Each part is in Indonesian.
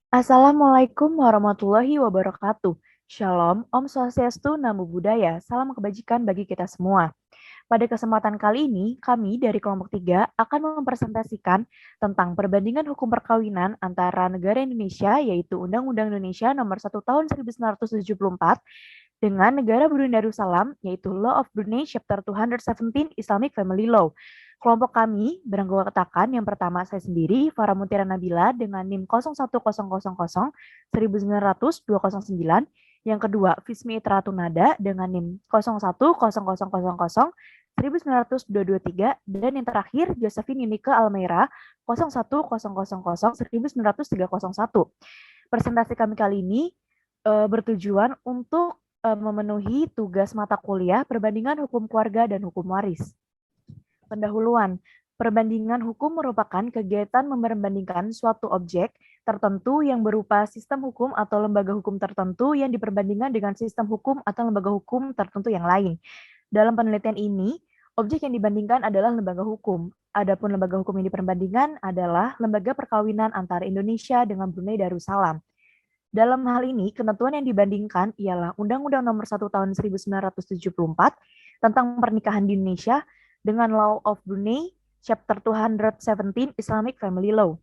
Assalamualaikum warahmatullahi wabarakatuh. Shalom, Om Swastiastu, Namo Buddhaya, salam kebajikan bagi kita semua. Pada kesempatan kali ini, kami dari kelompok 3 akan mempresentasikan tentang perbandingan hukum perkawinan antara negara Indonesia, yaitu Undang-Undang Indonesia Nomor 1 Tahun 1974, dengan negara Brunei Darussalam, yaitu Law of Brunei Chapter 217 Islamic Family Law. Kelompok kami beranggotakan yang pertama saya sendiri, Farah Mutiara Nabila dengan NIM 01000 1900 209, yang kedua Fismi Itra Tunada dengan NIM 010000 1923, dan yang terakhir Josephine Yunike Almeira 010000 1931. Presentasi kami kali ini bertujuan untuk memenuhi tugas mata kuliah perbandingan hukum keluarga dan hukum waris. Pendahuluan, perbandingan hukum merupakan kegiatan memperbandingkan suatu objek tertentu yang berupa sistem hukum atau lembaga hukum tertentu yang diperbandingkan dengan sistem hukum atau lembaga hukum tertentu yang lain. Dalam penelitian ini, objek yang dibandingkan adalah lembaga hukum. Adapun lembaga hukum yang diperbandingkan adalah lembaga perkawinan antara Indonesia dengan Brunei Darussalam. Dalam hal ini, ketentuan yang dibandingkan ialah Undang-Undang Nomor 1 Tahun 1974 tentang pernikahan di Indonesia dengan Law of Brunei Chapter 217 Islamic Family Law.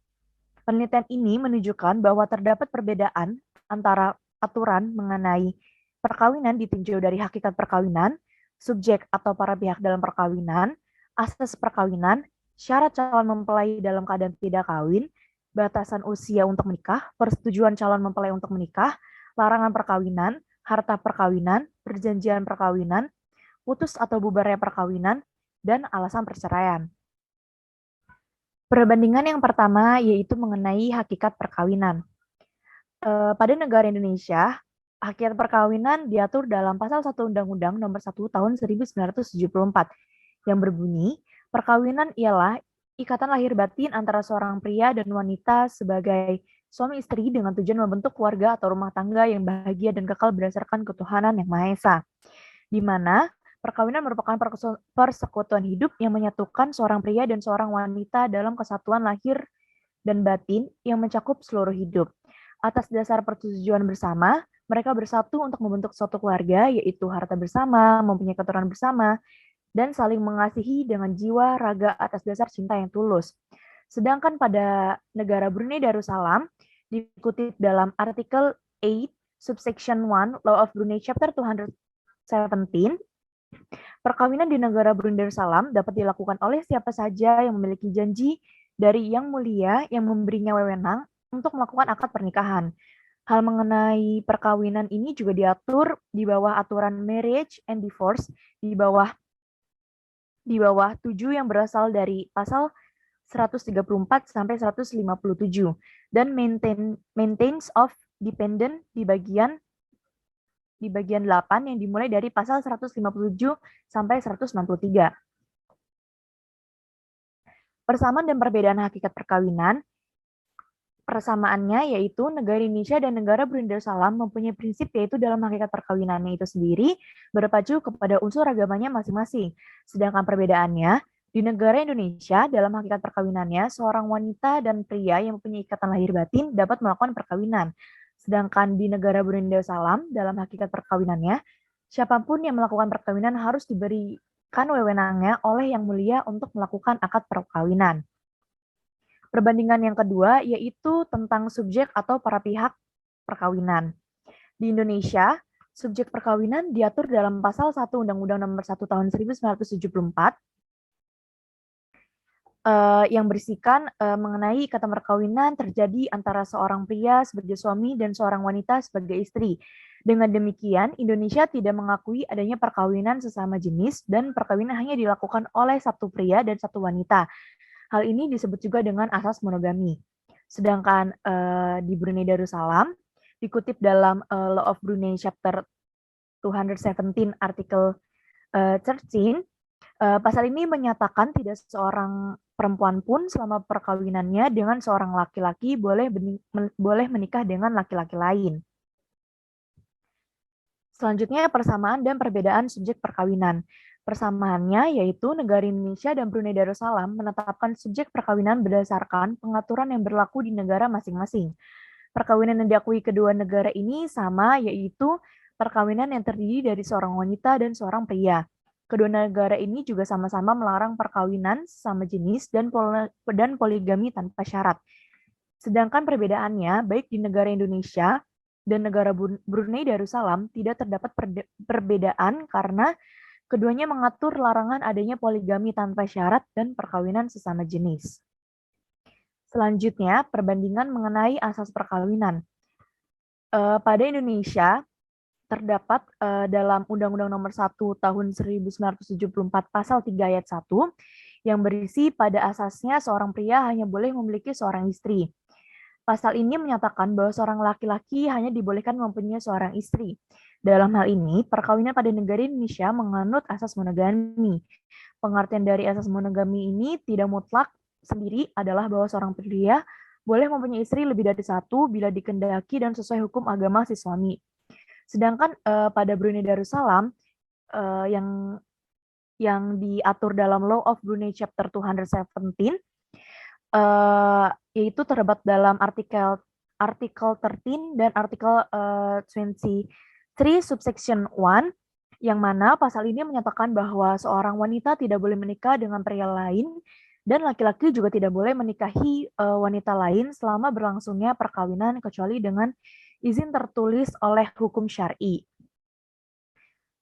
Penelitian ini menunjukkan bahwa terdapat perbedaan antara aturan mengenai perkawinan ditinjau dari hakikat perkawinan, subjek atau para pihak dalam perkawinan, asas perkawinan, syarat calon mempelai dalam keadaan tidak kawin, batasan usia untuk menikah, persetujuan calon mempelai untuk menikah, larangan perkawinan, harta perkawinan, perjanjian perkawinan, putus atau bubarnya perkawinan, dan alasan perceraian. Perbandingan yang pertama yaitu mengenai hakikat perkawinan. Pada negara Indonesia, hakikat perkawinan diatur dalam pasal 1 Undang-Undang Nomor 1 Tahun 1974 yang berbunyi, perkawinan ialah ikatan lahir batin antara seorang pria dan wanita sebagai suami istri dengan tujuan membentuk keluarga atau rumah tangga yang bahagia dan kekal berdasarkan ketuhanan yang Maha Esa, di mana perkawinan merupakan persekutuan hidup yang menyatukan seorang pria dan seorang wanita dalam kesatuan lahir dan batin yang mencakup seluruh hidup. Atas dasar persetujuan bersama, mereka bersatu untuk membentuk suatu keluarga, yaitu harta bersama, mempunyai keturunan bersama, dan saling mengasihi dengan jiwa raga atas dasar cinta yang tulus. Sedangkan pada negara Brunei Darussalam, dikutip dalam artikel 8 subsection 1 Law of Brunei Chapter 217, perkawinan di negara Brunei Darussalam dapat dilakukan oleh siapa saja yang memiliki janji dari Yang Mulia yang memberinya wewenang untuk melakukan akad pernikahan. Hal mengenai perkawinan ini juga diatur di bawah aturan Marriage and Divorce di bawah 7 yang berasal dari pasal 134 sampai 157 dan maintains of dependent di bagian 8 yang dimulai dari pasal 157 sampai 163. Persamaan dan perbedaan hakikat perkawinan. Persamaannya yaitu negara Indonesia dan negara Brunei Darussalam mempunyai prinsip yaitu dalam hakikat perkawinannya itu sendiri berpacu kepada unsur agamanya masing-masing. Sedangkan perbedaannya, di negara Indonesia dalam hakikat perkawinannya seorang wanita dan pria yang mempunyai ikatan lahir batin dapat melakukan perkawinan. Sedangkan di negara Brunei Darussalam dalam hakikat perkawinannya siapapun yang melakukan perkawinan harus diberikan wewenangnya oleh Yang Mulia untuk melakukan akad perkawinan. Perbandingan yang kedua yaitu tentang subjek atau para pihak perkawinan. Di Indonesia, subjek perkawinan diatur dalam pasal 1 Undang-Undang Nomor 1 Tahun 1974 yang berisikan mengenai ikatan perkawinan terjadi antara seorang pria sebagai suami dan seorang wanita sebagai istri. Dengan demikian, Indonesia tidak mengakui adanya perkawinan sesama jenis dan perkawinan hanya dilakukan oleh satu pria dan satu wanita. Hal ini disebut juga dengan asas monogami. Sedangkan di Brunei Darussalam, dikutip dalam Law of Brunei Chapter 217 Artikel 13, pasal ini menyatakan tidak seorang perempuan pun selama perkawinannya dengan seorang laki-laki boleh menikah dengan laki-laki lain. Selanjutnya, persamaan dan perbedaan subjek perkawinan. Persamaannya yaitu negara Indonesia dan Brunei Darussalam menetapkan subjek perkawinan berdasarkan pengaturan yang berlaku di negara masing-masing. Perkawinan yang diakui kedua negara ini sama, yaitu perkawinan yang terdiri dari seorang wanita dan seorang pria. Kedua negara ini juga sama-sama melarang perkawinan sesama jenis dan poligami tanpa syarat. Sedangkan perbedaannya, baik di negara Indonesia dan negara Brunei Darussalam, tidak terdapat perbedaan karena keduanya mengatur larangan adanya poligami tanpa syarat dan perkawinan sesama jenis. Selanjutnya, perbandingan mengenai asas perkawinan. Pada Indonesia, terdapat dalam Undang-Undang Nomor 1 Tahun 1974 Pasal 3 Ayat 1 yang berisi pada asasnya seorang pria hanya boleh memiliki seorang istri. Pasal ini menyatakan bahwa seorang laki-laki hanya dibolehkan mempunyai seorang istri. Dalam hal ini, perkawinan pada negara Indonesia menganut asas monogami. Pengertian dari asas monogami ini tidak mutlak sendiri adalah bahwa seorang pria boleh mempunyai istri lebih dari satu bila dikehendaki dan sesuai hukum agama si suami. Sedangkan pada Brunei Darussalam yang diatur dalam Law of Brunei Chapter 217 yaitu terdapat dalam artikel 13 dan artikel 23 subsection 1 yang mana pasal ini menyatakan bahwa seorang wanita tidak boleh menikah dengan pria lain dan laki-laki juga tidak boleh menikahi wanita lain selama berlangsungnya perkawinan kecuali dengan izin tertulis oleh hukum syar'i.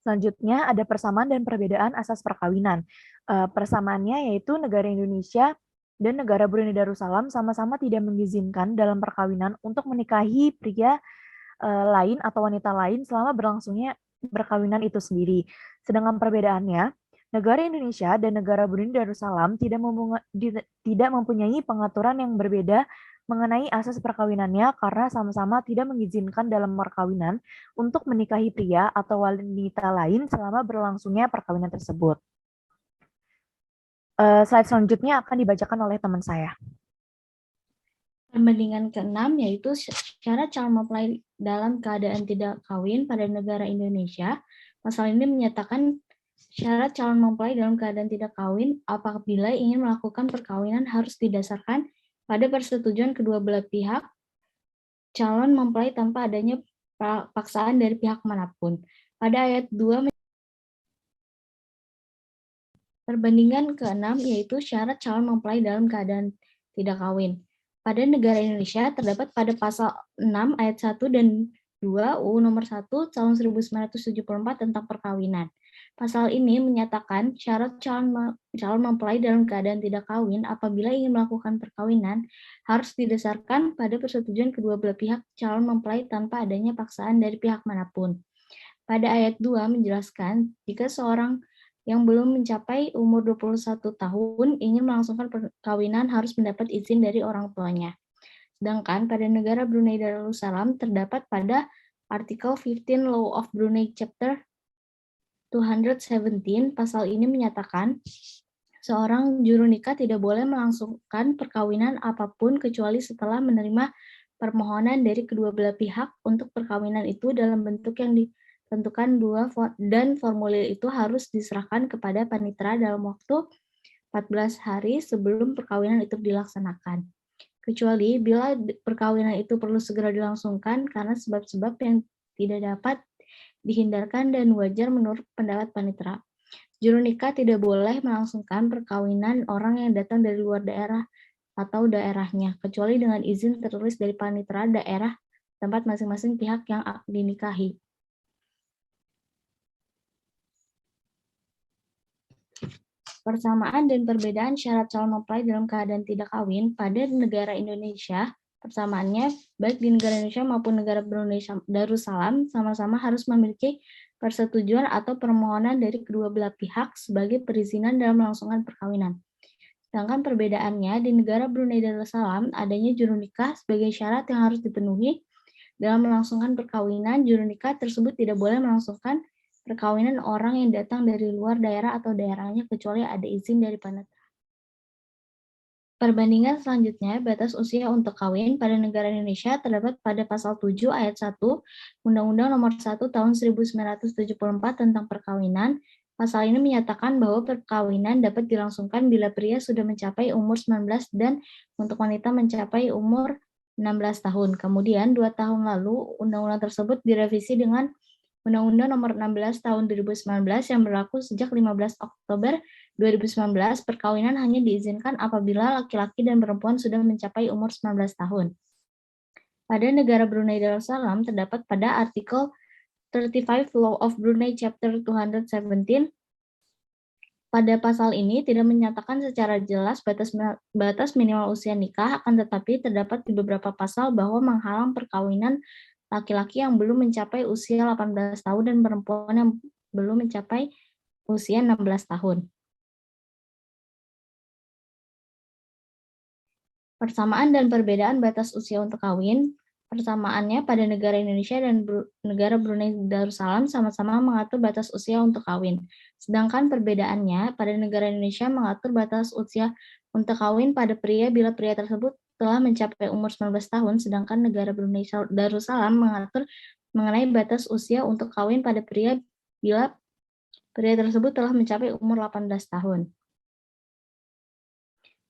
Selanjutnya ada persamaan dan perbedaan asas perkawinan. Persamaannya yaitu negara Indonesia dan negara Brunei Darussalam sama-sama tidak mengizinkan dalam perkawinan untuk menikahi pria lain atau wanita lain selama berlangsungnya perkawinan itu sendiri. Sedangkan perbedaannya, negara Indonesia dan negara Brunei Darussalam tidak mempunyai pengaturan yang berbeda mengenai asas perkawinannya karena sama-sama tidak mengizinkan dalam perkawinan untuk menikahi pria atau wanita lain selama berlangsungnya perkawinan tersebut. Slide selanjutnya akan dibacakan oleh teman saya. Perbandingan ke-6 yaitu syarat calon mempelai dalam keadaan tidak kawin pada negara Indonesia. Pasal ini menyatakan syarat calon mempelai dalam keadaan tidak kawin apabila ingin melakukan perkawinan harus didasarkan pada persetujuan kedua belah pihak calon mempelai tanpa adanya paksaan dari pihak manapun. Pada ayat 2 perbandingan ke-6 yaitu syarat calon mempelai dalam keadaan tidak kawin. Pada negara Indonesia terdapat pada pasal 6 ayat 1 dan 2 UU nomor 1 tahun 1974 tentang perkawinan. Pasal ini menyatakan syarat calon mempelai dalam keadaan tidak kawin apabila ingin melakukan perkawinan harus didasarkan pada persetujuan kedua belah pihak calon mempelai tanpa adanya paksaan dari pihak manapun. Pada ayat 2 menjelaskan jika seorang yang belum mencapai umur 21 tahun ingin melangsungkan perkawinan harus mendapat izin dari orang tuanya. Sedangkan pada negara Brunei Darussalam terdapat pada artikel 15 Law of Brunei Chapter 217, pasal ini menyatakan seorang juru nikah tidak boleh melangsungkan perkawinan apapun kecuali setelah menerima permohonan dari kedua belah pihak untuk perkawinan itu dalam bentuk yang tentukan dan formulir itu harus diserahkan kepada panitera dalam waktu 14 hari sebelum perkawinan itu dilaksanakan. Kecuali bila perkawinan itu perlu segera dilangsungkan karena sebab-sebab yang tidak dapat dihindarkan dan wajar menurut pendapat panitera. Juru nikah tidak boleh melangsungkan perkawinan orang yang datang dari luar daerah atau daerahnya, kecuali dengan izin tertulis dari panitera daerah tempat masing-masing pihak yang dinikahi. Persamaan dan perbedaan syarat calon mempelai dalam keadaan tidak kawin pada negara Indonesia, persamaannya baik di negara Indonesia maupun negara Brunei Darussalam sama-sama harus memiliki persetujuan atau permohonan dari kedua belah pihak sebagai perizinan dalam melangsungkan perkawinan. Sedangkan perbedaannya di negara Brunei Darussalam adanya juru nikah sebagai syarat yang harus dipenuhi dalam melangsungkan perkawinan. Juru nikah tersebut tidak boleh melangsungkan perkawinan orang yang datang dari luar daerah atau daerahnya kecuali ada izin dari panitera. Perbandingan selanjutnya, batas usia untuk kawin pada negara Indonesia terdapat pada pasal 7 ayat 1 Undang-Undang Nomor 1 Tahun 1974 tentang perkawinan. Pasal ini menyatakan bahwa perkawinan dapat dilangsungkan bila pria sudah mencapai umur 19 dan untuk wanita mencapai umur 16 tahun. Kemudian 2 tahun lalu undang-undang tersebut direvisi dengan Undang-Undang Nomor 16 Tahun 2019 yang berlaku sejak 15 Oktober 2019. Perkawinan hanya diizinkan apabila laki-laki dan perempuan sudah mencapai umur 19 tahun. Pada negara Brunei Darussalam terdapat pada artikel 35 Law of Brunei Chapter 217. Pada pasal ini tidak menyatakan secara jelas batas minimal usia nikah, akan tetapi terdapat di beberapa pasal bahwa menghalang perkawinan laki-laki yang belum mencapai usia 18 tahun dan perempuan yang belum mencapai usia 16 tahun. Persamaan dan perbedaan batas usia untuk kawin. Persamaannya pada negara Indonesia dan negara Brunei Darussalam sama-sama mengatur batas usia untuk kawin. Sedangkan perbedaannya pada negara Indonesia mengatur batas usia untuk kawin pada pria bila pria tersebut telah mencapai umur 19 tahun, sedangkan negara Brunei Darussalam mengatur mengenai batas usia untuk kawin pada pria bila pria tersebut telah mencapai umur 18 tahun.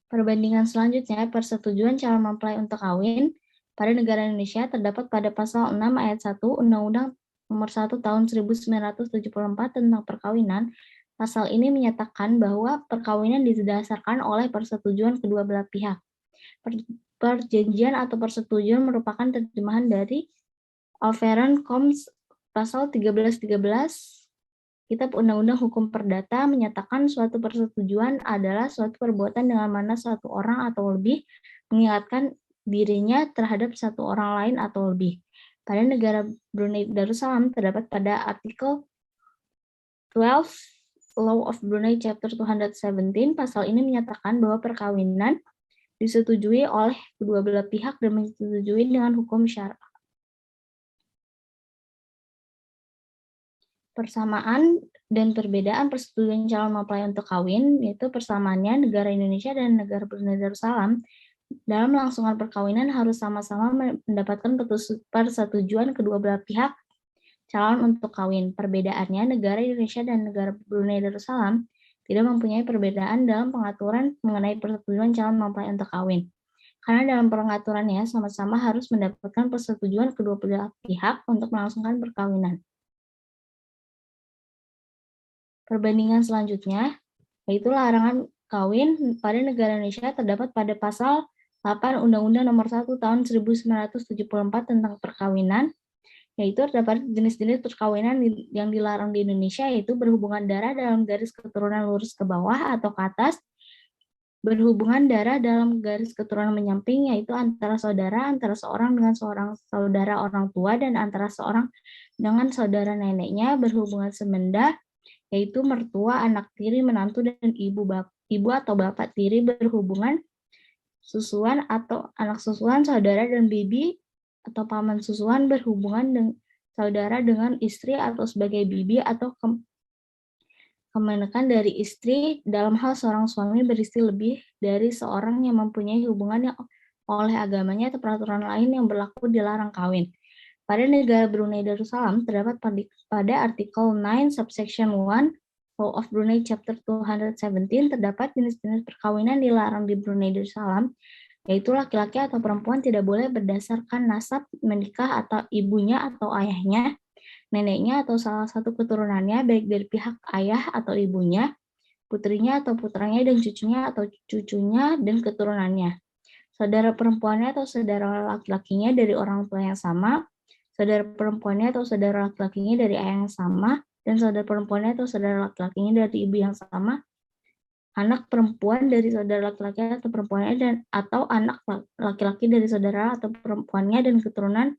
Perbandingan selanjutnya, persetujuan calon mempelai untuk kawin pada negara Indonesia terdapat pada pasal 6 ayat 1 Undang-Undang Nomor 1 Tahun 1974 tentang perkawinan. Pasal ini menyatakan bahwa perkawinan didasarkan oleh persetujuan kedua belah pihak. Perjanjian atau persetujuan merupakan terjemahan dari Alveran Combs pasal 1313 Kitab Undang-Undang Hukum Perdata menyatakan suatu persetujuan adalah suatu perbuatan dengan mana satu orang atau lebih mengingatkan dirinya terhadap satu orang lain atau lebih. Pada negara Brunei Darussalam terdapat pada artikel 12 Law of Brunei Chapter 217. Pasal ini menyatakan bahwa perkawinan disetujui oleh kedua belah pihak dan disetujui dengan hukum syara. Persamaan dan perbedaan persetujuan calon mempelai untuk kawin, yaitu persamaannya negara Indonesia dan negara Brunei Darussalam dalam melangsungkan perkawinan harus sama-sama mendapatkan persetujuan kedua belah pihak calon untuk kawin. Perbedaannya, negara Indonesia dan negara Brunei Darussalam tidak mempunyai perbedaan dalam pengaturan mengenai persetujuan calon mempelai untuk kawin. Karena dalam pengaturannya sama-sama harus mendapatkan persetujuan kedua belah pihak untuk melangsungkan perkawinan. Perbandingan selanjutnya, yaitu larangan kawin pada negara Indonesia terdapat pada pasal 8 Undang-Undang Nomor 1 Tahun 1974 tentang perkawinan, yaitu terdapat jenis-jenis perkawinan yang dilarang di Indonesia, yaitu berhubungan darah dalam garis keturunan lurus ke bawah atau ke atas, berhubungan darah dalam garis keturunan menyamping, yaitu antara saudara, antara seorang dengan seorang saudara orang tua, dan antara seorang dengan saudara neneknya, berhubungan semenda, yaitu mertua, anak tiri, menantu, dan ibu atau bapak tiri, berhubungan susuan atau anak susuan, saudara dan bibi atau paman susuan, berhubungan dengan saudara dengan istri atau sebagai bibi atau kemenakan dari istri dalam hal seorang suami beristri lebih dari seorang yang mempunyai hubungan yang oleh agamanya atau peraturan lain yang berlaku dilarang kawin. Pada negara Brunei Darussalam terdapat pada artikel 9 subsection 1 Law of Brunei Chapter 217 terdapat jenis-jenis perkawinan dilarang di Brunei Darussalam, yaitu laki-laki atau perempuan tidak boleh berdasarkan nasab menikah atau ibunya atau ayahnya, neneknya atau salah satu keturunannya baik dari pihak ayah atau ibunya, putrinya atau putranya dan cucunya atau cucunya dan keturunannya, saudara perempuannya atau saudara laki-lakinya dari orang tua yang sama, saudara perempuannya atau saudara laki-lakinya dari ayah yang sama, dan saudara perempuannya atau saudara laki-lakinya dari ibu yang sama, anak perempuan dari saudara laki-laki atau perempuannya dan atau anak laki-laki dari saudara atau perempuannya dan keturunan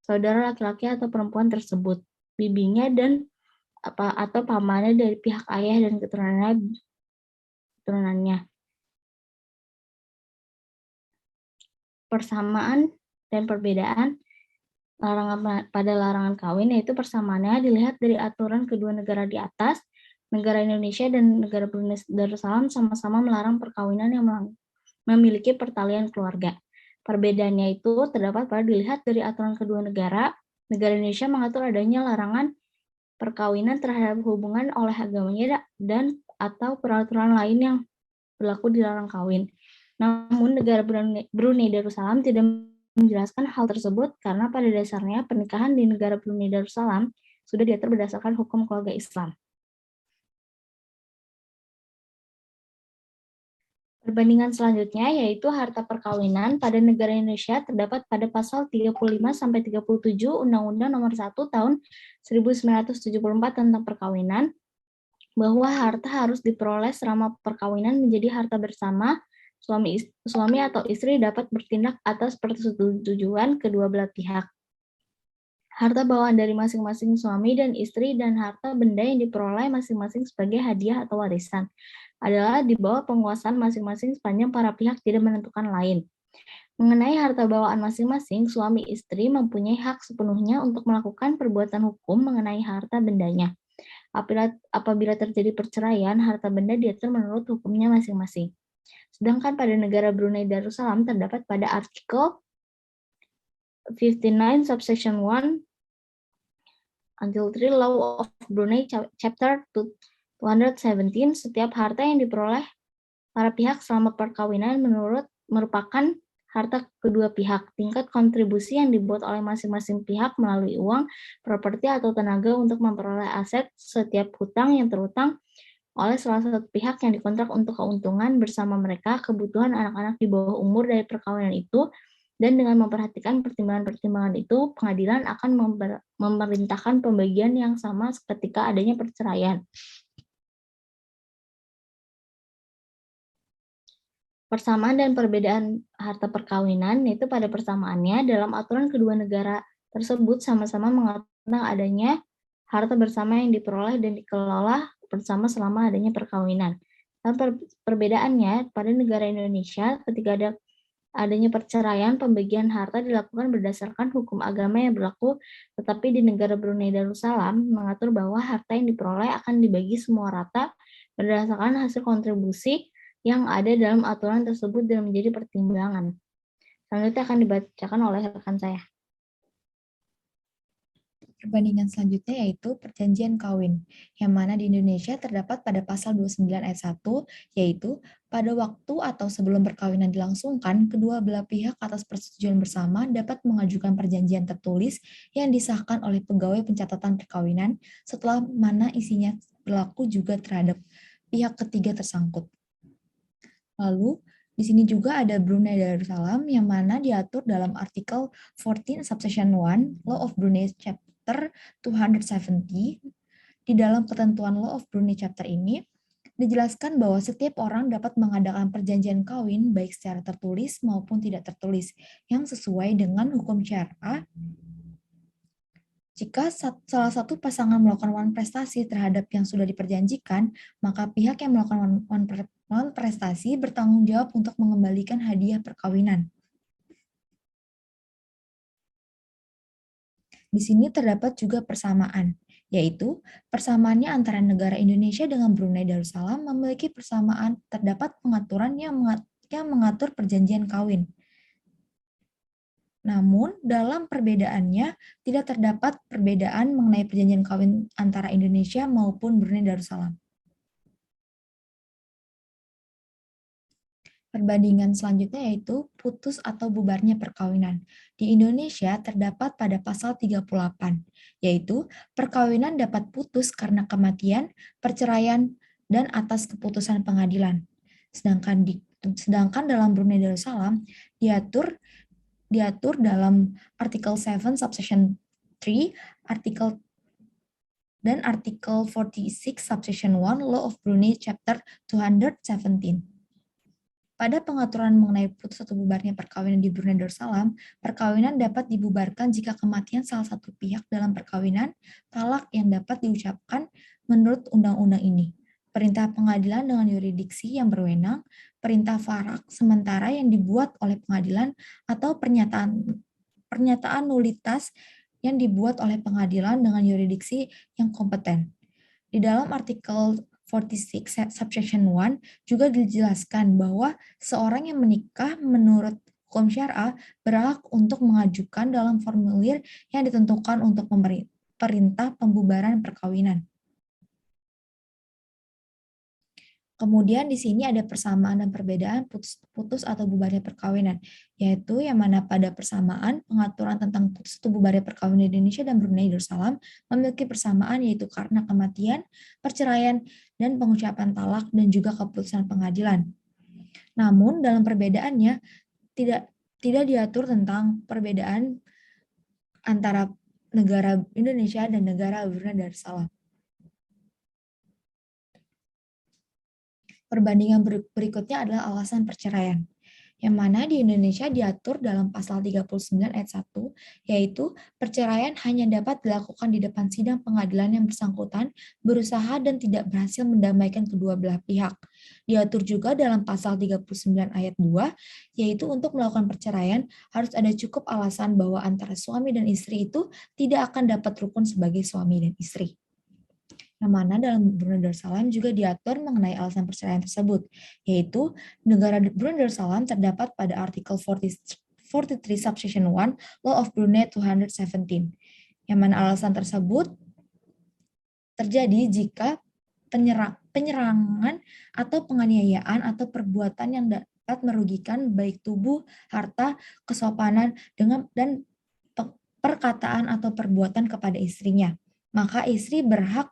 saudara laki-laki atau perempuan tersebut, bibinya dan atau pamannya dari pihak ayah dan keturunannya. Persamaan dan perbedaan larangan kawin, yaitu persamaannya dilihat dari aturan kedua negara di atas. Negara Indonesia dan negara Brunei Darussalam sama-sama melarang perkawinan yang memiliki pertalian keluarga. Perbedaannya itu terdapat pada dilihat dari aturan kedua negara. Negara Indonesia mengatur adanya larangan perkawinan terhadap hubungan oleh agamanya dan atau peraturan lain yang berlaku dilarang kawin. Namun negara Brunei Darussalam tidak menjelaskan hal tersebut karena pada dasarnya pernikahan di negara Brunei Darussalam sudah diatur berdasarkan hukum keluarga Islam. Perbandingan selanjutnya yaitu harta perkawinan pada negara Indonesia terdapat pada pasal 35-37 Undang-Undang Nomor 1 Tahun 1974 tentang perkawinan, bahwa harta harus diperoleh selama perkawinan menjadi harta bersama. Suami atau istri dapat bertindak atas persetujuan kedua belah pihak. Harta bawaan dari masing-masing suami dan istri dan harta benda yang diperoleh masing-masing sebagai hadiah atau warisan adalah di bawah penguasaan masing-masing sepanjang para pihak tidak menentukan lain. Mengenai harta bawaan masing-masing, suami istri mempunyai hak sepenuhnya untuk melakukan perbuatan hukum mengenai harta bendanya. Apabila terjadi perceraian, harta benda diatur menurut hukumnya masing-masing. Sedangkan pada negara Brunei Darussalam terdapat pada artikel 59 subsection 1 until 3 Law of Brunei chapter 217, setiap harta yang diperoleh para pihak selama perkawinan merupakan harta kedua pihak. Tingkat kontribusi yang dibuat oleh masing-masing pihak melalui uang, properti atau tenaga untuk memperoleh aset setiap hutang yang terutang oleh salah satu pihak yang dikontrak untuk keuntungan bersama mereka, kebutuhan anak-anak di bawah umur dari perkawinan itu, dan dengan memperhatikan pertimbangan-pertimbangan itu, pengadilan akan memerintahkan pembagian yang sama ketika adanya perceraian. Persamaan dan perbedaan harta perkawinan, yaitu pada persamaannya dalam aturan kedua negara tersebut sama-sama mengatur tentang adanya harta bersama yang diperoleh dan dikelola bersama selama adanya perkawinan. Dan perbedaannya pada negara Indonesia ketika adanya perceraian, pembagian harta dilakukan berdasarkan hukum agama yang berlaku, tetapi di negara Brunei Darussalam mengatur bahwa harta yang diperoleh akan dibagi semua rata berdasarkan hasil kontribusi yang ada dalam aturan tersebut dan menjadi pertimbangan. Selanjutnya akan dibacakan oleh rekan saya. Perbandingan selanjutnya yaitu perjanjian kawin, yang mana di Indonesia terdapat pada pasal 29 ayat 1, yaitu pada waktu atau sebelum perkawinan dilangsungkan, kedua belah pihak atas persetujuan bersama dapat mengajukan perjanjian tertulis yang disahkan oleh pegawai pencatatan perkawinan, setelah mana isinya berlaku juga terhadap pihak ketiga tersangkut. Lalu, di sini juga ada Brunei Darussalam yang mana diatur dalam artikel 14 subsection 1 Law of Brunei Chapter 270. Di dalam ketentuan Law of Brunei Chapter ini dijelaskan bahwa setiap orang dapat mengadakan perjanjian kawin baik secara tertulis maupun tidak tertulis yang sesuai dengan hukum syariah. Jika salah satu pasangan melakukan wan prestasi terhadap yang sudah diperjanjikan, maka pihak yang melakukan wan prestasi bertanggung jawab untuk mengembalikan hadiah perkawinan. Di sini terdapat juga persamaan, yaitu persamaannya antara negara Indonesia dengan Brunei Darussalam memiliki persamaan, terdapat pengaturan yang mengatur perjanjian kawin. Namun, dalam perbedaannya, tidak terdapat perbedaan mengenai perjanjian kawin antara Indonesia maupun Brunei Darussalam. Perbandingan selanjutnya yaitu putus atau bubarnya perkawinan. Di Indonesia terdapat pada pasal 38, yaitu perkawinan dapat putus karena kematian, perceraian, dan atas keputusan pengadilan. Sedangkan dalam Brunei Darussalam diatur dalam artikel 7 subsection 3, artikel 46 subsection 1 Law of Brunei chapter 217. Pada pengaturan mengenai putus atau bubarnya perkawinan di Brunei Darussalam, perkawinan dapat dibubarkan jika kematian salah satu pihak dalam perkawinan, talak yang dapat diucapkan menurut undang-undang ini, perintah pengadilan dengan yurisdiksi yang berwenang, perintah farak sementara yang dibuat oleh pengadilan, atau pernyataan nulitas yang dibuat oleh pengadilan dengan yurisdiksi yang kompeten. Di dalam artikel 46 subsection 1 juga dijelaskan bahwa seorang yang menikah menurut hukum syariah berhak untuk mengajukan dalam formulir yang ditentukan untuk perintah pembubaran perkawinan. Kemudian di sini ada persamaan dan perbedaan putus atau bubarnya perkawinan, yaitu yang mana pada persamaan pengaturan tentang putus atau bubarnya perkawinan di Indonesia dan Brunei Darussalam memiliki persamaan yaitu karena kematian, perceraian, dan pengucapan talak dan juga keputusan pengadilan. Namun dalam perbedaannya tidak diatur tentang perbedaan antara negara Indonesia dan negara Brunei Darussalam. Perbandingan berikutnya adalah alasan perceraian, yang mana di Indonesia diatur dalam pasal 39 ayat 1, yaitu perceraian hanya dapat dilakukan di depan sidang pengadilan yang bersangkutan berusaha dan tidak berhasil mendamaikan kedua belah pihak. Diatur juga dalam pasal 39 ayat 2, yaitu untuk melakukan perceraian harus ada cukup alasan bahwa antara suami dan istri itu tidak akan dapat rukun sebagai suami dan istri. Yang mana dalam Brunei Darussalam juga diatur mengenai alasan perceraian tersebut, yaitu negara Brunei Darussalam terdapat pada artikel 43 subsection 1 Law of Brunei 217, yang mana alasan tersebut terjadi jika penyerangan atau penganiayaan atau perbuatan yang dapat merugikan baik tubuh, harta, kesopanan, dan perkataan atau perbuatan kepada istrinya, maka istri berhak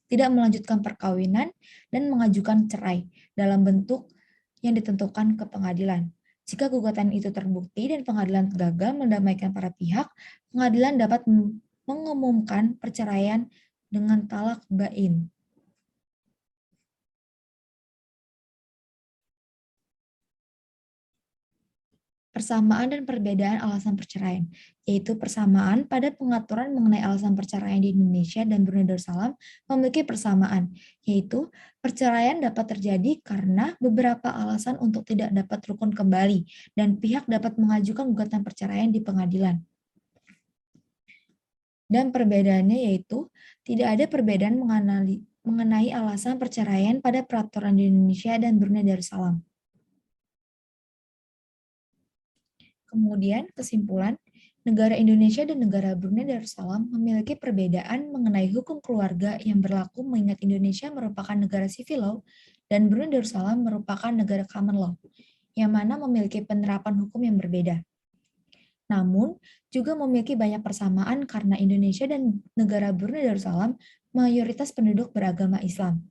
tidak melanjutkan perkawinan dan mengajukan cerai dalam bentuk yang ditentukan ke pengadilan. Jika gugatan itu terbukti dan pengadilan gagal mendamaikan para pihak, pengadilan dapat mengumumkan perceraian dengan talak bain. Persamaan dan perbedaan alasan perceraian, yaitu persamaan pada pengaturan mengenai alasan perceraian di Indonesia dan Brunei Darussalam memiliki persamaan, yaitu perceraian dapat terjadi karena beberapa alasan untuk tidak dapat rukun kembali dan pihak dapat mengajukan gugatan perceraian di pengadilan. Dan perbedaannya yaitu tidak ada perbedaan mengenai alasan perceraian pada peraturan di Indonesia dan Brunei Darussalam. Kemudian, kesimpulan, negara Indonesia dan negara Brunei Darussalam memiliki perbedaan mengenai hukum keluarga yang berlaku mengingat Indonesia merupakan negara civil law dan Brunei Darussalam merupakan negara common law, yang mana memiliki penerapan hukum yang berbeda. Namun, juga memiliki banyak persamaan karena Indonesia dan negara Brunei Darussalam mayoritas penduduk beragama Islam.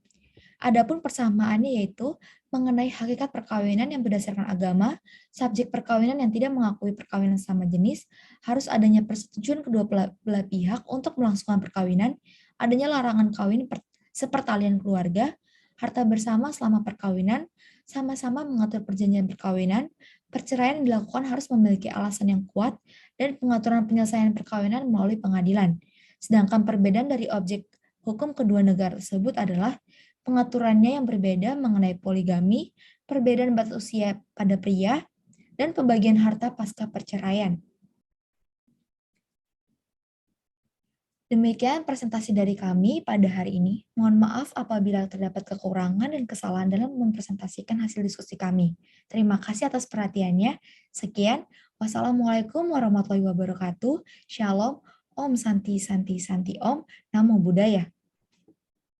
Adapun persamaannya yaitu mengenai hakikat perkawinan yang berdasarkan agama, subjek perkawinan yang tidak mengakui perkawinan sama jenis, harus adanya persetujuan kedua belah pihak untuk melangsungkan perkawinan, adanya larangan kawin sepertalian keluarga, harta bersama selama perkawinan, sama-sama mengatur perjanjian perkawinan, perceraian yang dilakukan harus memiliki alasan yang kuat, dan pengaturan penyelesaian perkawinan melalui pengadilan. Sedangkan perbedaan dari objek hukum kedua negara tersebut adalah pengaturannya yang berbeda mengenai poligami, perbedaan batas usia pada pria, dan pembagian harta pasca perceraian. Demikian presentasi dari kami pada hari ini. Mohon maaf apabila terdapat kekurangan dan kesalahan dalam mempresentasikan hasil diskusi kami. Terima kasih atas perhatiannya. Sekian. Wassalamualaikum warahmatullahi wabarakatuh. Shalom. Om Santi Santi Santi Om. Namo Buddhaya.